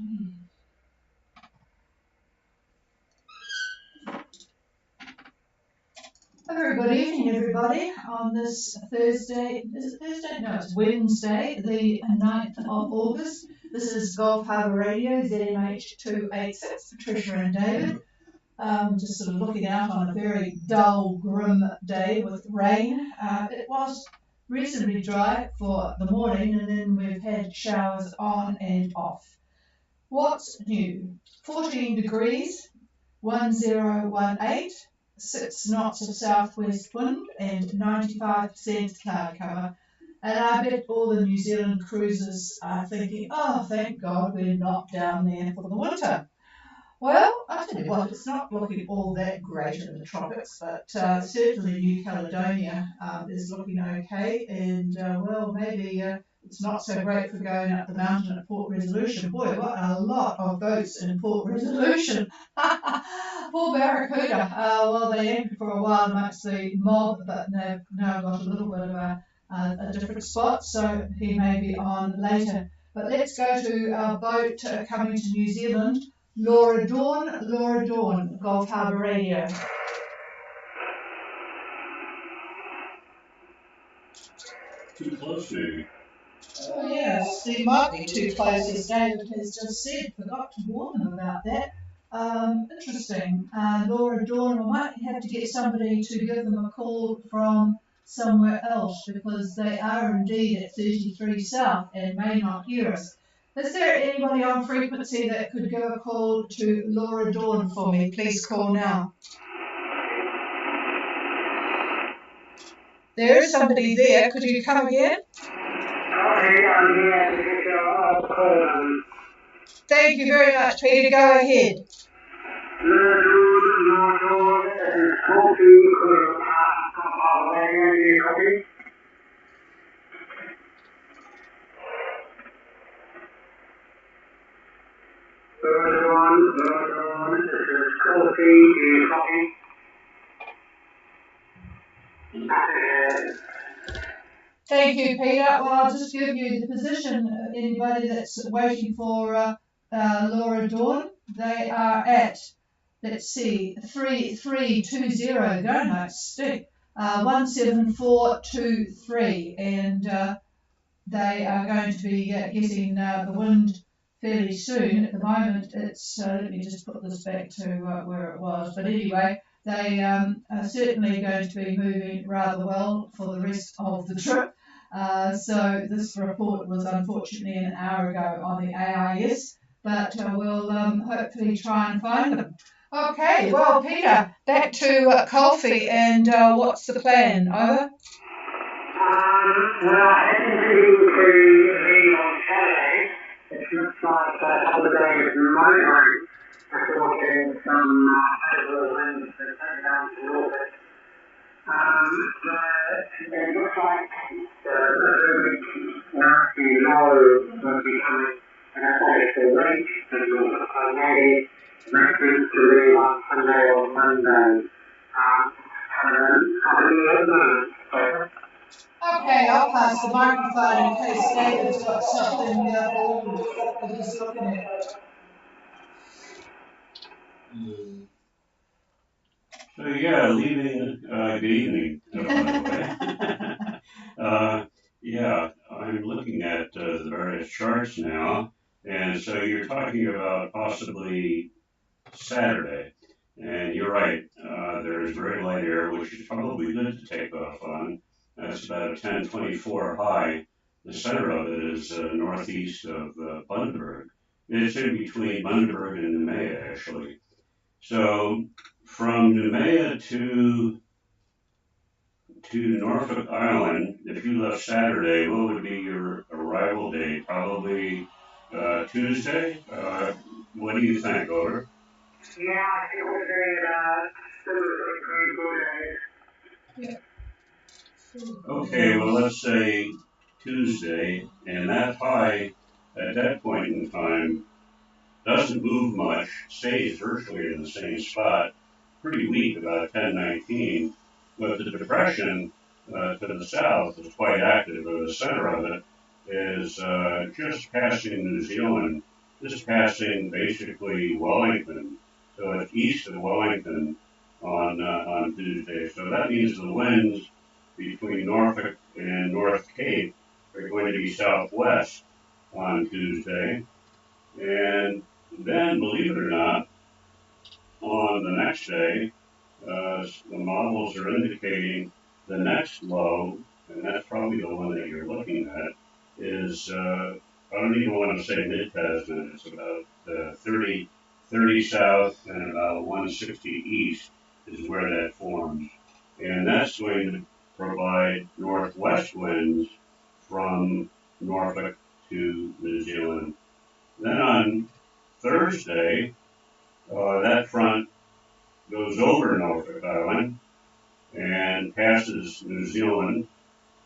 Mm. A very good evening, everybody, on this Thursday. Is it Thursday? No, it's Wednesday, the 9th of August. This is Gulf Harbour Radio, ZMH 286, Patricia and David. Just sort of looking out on a very dull, grim day with rain. It was reasonably dry for the morning, and then we've had showers on and off. What's new? 14 degrees, 1018, 6 knots of southwest wind, and 95% cloud cover. And I bet all the New Zealand cruisers are thinking, oh, thank God we're not down there for the winter. Well, I tell you what, it's not looking all that great in the tropics, but certainly New Caledonia is looking okay, and well, maybe it's not so great for going up the mountain at Port Resolution. Boy, what a lot of boats in Port Resolution. Poor Barracuda. Well, they anchored for a while amongst the mob, but they've now got a little bit of a different spot, so he may be on later. But let's go to our boat coming to New Zealand. Laura Dawn, Gulf Harbour Radio. Too close, maybe. Oh, yes, they might be too close, as David has just said. Forgot to warn them about that. Interesting. Laura Dawn, we might have to get somebody to give them a call from somewhere else, because they are indeed at 33 South and may not hear us. Is there anybody on frequency that could give a call to Laura Dawn for me? Please call now. There is somebody there. Could you come again? Okay, I'm here to get your call. Thank you very much, Peter. Go ahead. Laura Dawn, copy, copy. Thank you, Peter. Well, I'll just give you the position of anybody that's waiting for Laura Dawn. They are at, let's see, 3320, go nice stick, 17423, and they are going to be getting the wind fairly soon. At the moment, it's, let me just put this back to where it was, but anyway, they are certainly going to be moving rather well for the rest of the trip. So this report was unfortunately an hour ago on the AIS, but we'll hopefully try and find them. Okay, well, Peter, back to Colfie, and what's the plan? Over? Well, I had been thinking to leave on Saturday. It looks like a couple of days motoring before getting some overall winds that take down to Norfolk. It looks like the nasty low will be coming, and that's obviously late in Norfolk. So maybe reference to leave on Sunday or Monday. I'll be at the Okay, I'll pass the microphone in case David's got something awkward that he's looking at. So yeah, leaving, good evening, by the way. Yeah, I'm looking at the various charts now, and so you're talking about possibly Saturday, and you're right, there's very light air, which is probably good to take off on. That's about a 1024 high. The center of it is northeast of Bundaberg. It's in between Bundaberg and Noumea, actually. So from Noumea to Norfolk Island, if you left Saturday, what would be your arrival date? Probably Tuesday? What do you think, Over? Yeah, I think it was a Okay, well, let's say Tuesday, and that high at that point in time doesn't move much, stays virtually in the same spot, pretty weak, about 1019, but the depression to the south is quite active, or the center of it is just passing New Zealand just passing basically Wellington. So it's east of Wellington on Tuesday. So that means the winds between Norfolk and North Cape are going to be southwest on Tuesday. And then, believe it or not, on the next day, the models are indicating the next low, and that's probably the one that you're looking at, is, I don't even want to say mid-Tasman, it's about 30 south and about 160 east is where that forms. And that's going to provide northwest winds from Norfolk to New Zealand. Then on Thursday, that front goes over Norfolk Island and passes New Zealand.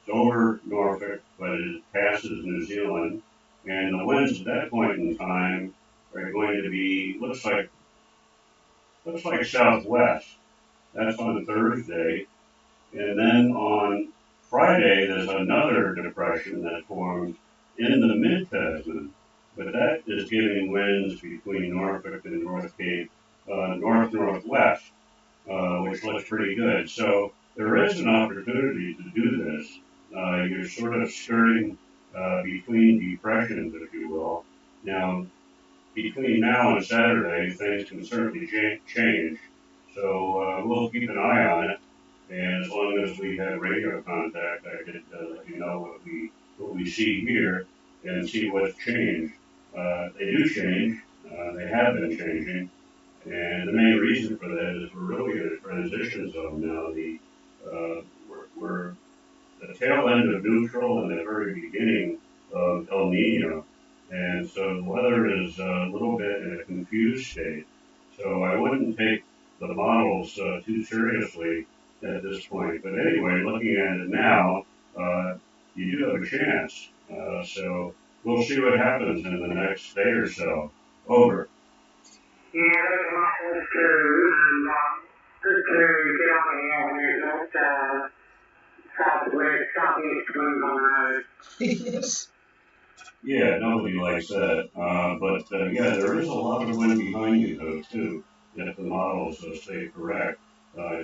It's over Norfolk, but it passes New Zealand. And the winds at that point in time are going to be looks like southwest. That's on Thursday. And then on Friday, there's another depression that forms in the mid-Tasman. But that is giving winds between Norfolk and North Cape, north-northwest, which looks pretty good. So there is an opportunity to do this. You're sort of skirting between depressions, if you will. Now, between now and Saturday, things can certainly change. So we'll keep an eye on it. And as long as we have radio contact, I could let you know what we see here and see what's changed. They do change. They have been changing. And the main reason for that is we're really in a transition zone now. We're the tail end of neutral and the very beginning of El Nino. And so the weather is a little bit in a confused state. So I wouldn't take the models too seriously at this point. But anyway, looking at it now, you do have a chance. So we'll see what happens in the next day or so. Over. Yeah, that's my hope too, and just to get on the air, there's no southeast winds on the road. Yes. Yeah, nobody likes that. But yeah, there is a lot of wind behind you, though, too, if the models stay correct.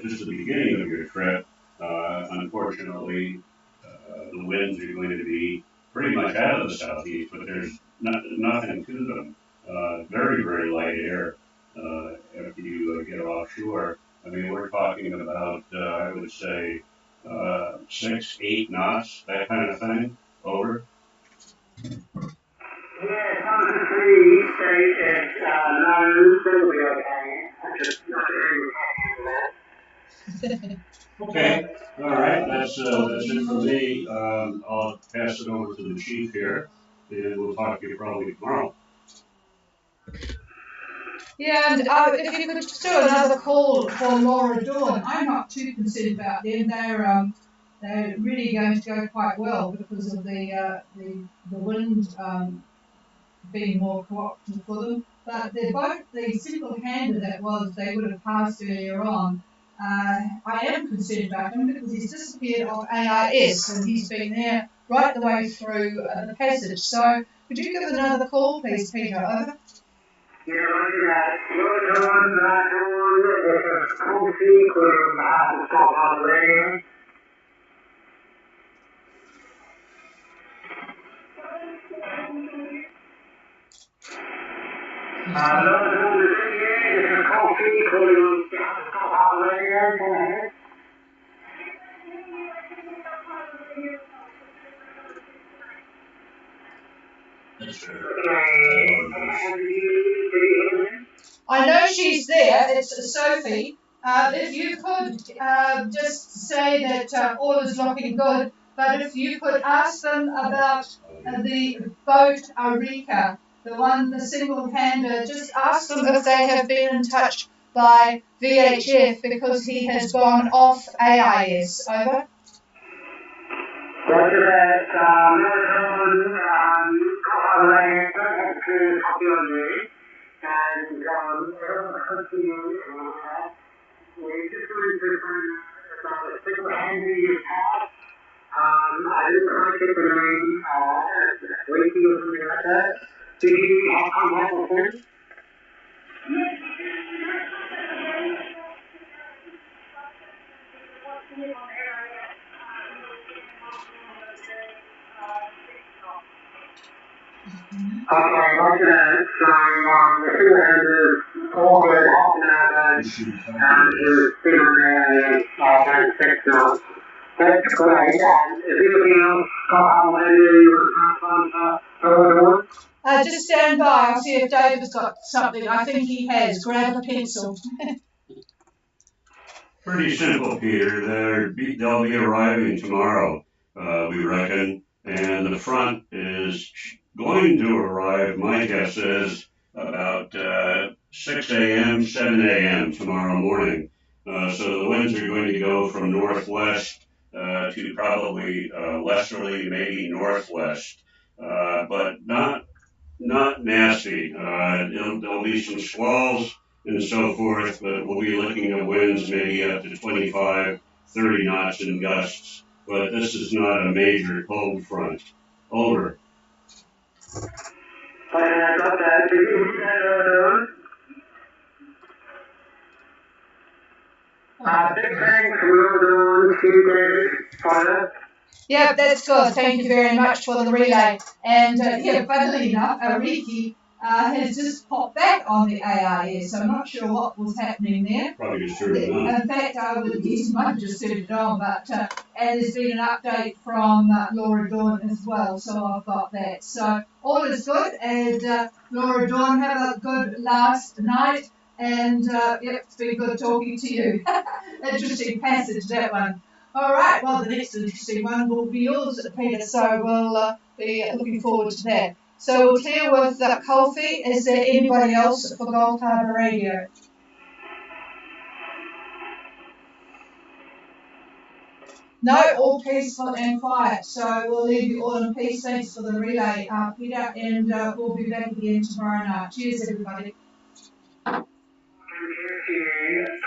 Just the beginning of your trip, unfortunately, the winds are going to be pretty much out of the southeast, but there's nothing to them. Very, very light air after you get offshore. I mean, we're talking about, I would say, 6, 8 knots, that kind of thing. Over. Yeah, as long as the three stays at low, it'll be okay. I just not really happy with that. Okay. All right. That's it for me. I'll pass it over to the chief here, and we'll talk to you probably tomorrow. Yeah, and if you could just do another call for Laura Dawn, I'm not too concerned about them. They're really going to go quite well because of the wind being more cooperative for them. But they're both the single-hander that was they would have passed earlier on. I am concerned about him because he's disappeared off AIS and he's been there right the way through the passage. So could you give another call, please, Peter? Over. Yeah, look at that. You're doing that one. It's a coffee clear the top of the radio. Hello, it's a coffee clear the top of the radio. Go ahead. I know she's there. It's Sophie. If you could just say that all is looking good, but if you could ask them about the boat Arika, the single-hander, just ask them if they have been in touch by VHF because he has gone off AIS. Over. Roger that. Melatonin, got a land, don't have to copy on you. And it'll continue we just wanted to find out about the single hander you have. I didn't quite get the name, Wakey or something like that. Did you have contact with him? Okay, look at it. So, the two handed all good half an hour ago, and he was still on there after 6 months. That's great. And is anything else got on there you want to pass on to one? Just stand by. I'll see if David's got something. I think he has. Grab a pencil. Pretty simple, Peter. They'll be arriving tomorrow, we reckon, and the front is going to arrive, my guess is, about 6 a.m., 7 a.m. tomorrow morning. So the winds are going to go from northwest to probably westerly, maybe northwest, but not nasty. There'll be some squalls and so forth, but we'll be looking at winds maybe up to 25, 30 knots in gusts. But this is not a major cold front. Over. I got that. Did you read that big thanks from London to Father. Yeah, that's good. Thank you very much for the relay. And yeah, funnily enough, Riki has just popped back on the AIS, so I'm not sure what was happening there. Probably just turned it on. In fact, I would guess you might have just turned it on, but and there's been an update from Laura Dawn as well, so I've got that. So all is good, and Laura Dawn, have a good last night, and it's been good talking to you. Interesting passage, that one. All right, well, the next interesting one will be yours, Peter, so we'll be looking forward to that. So we'll clear with Kofi. Is there anybody else for Gold Harbour Radio? No, all peaceful and quiet. So we'll leave you all in peace. Thanks for the relay, Peter, and we'll be back again tomorrow night. Cheers, everybody.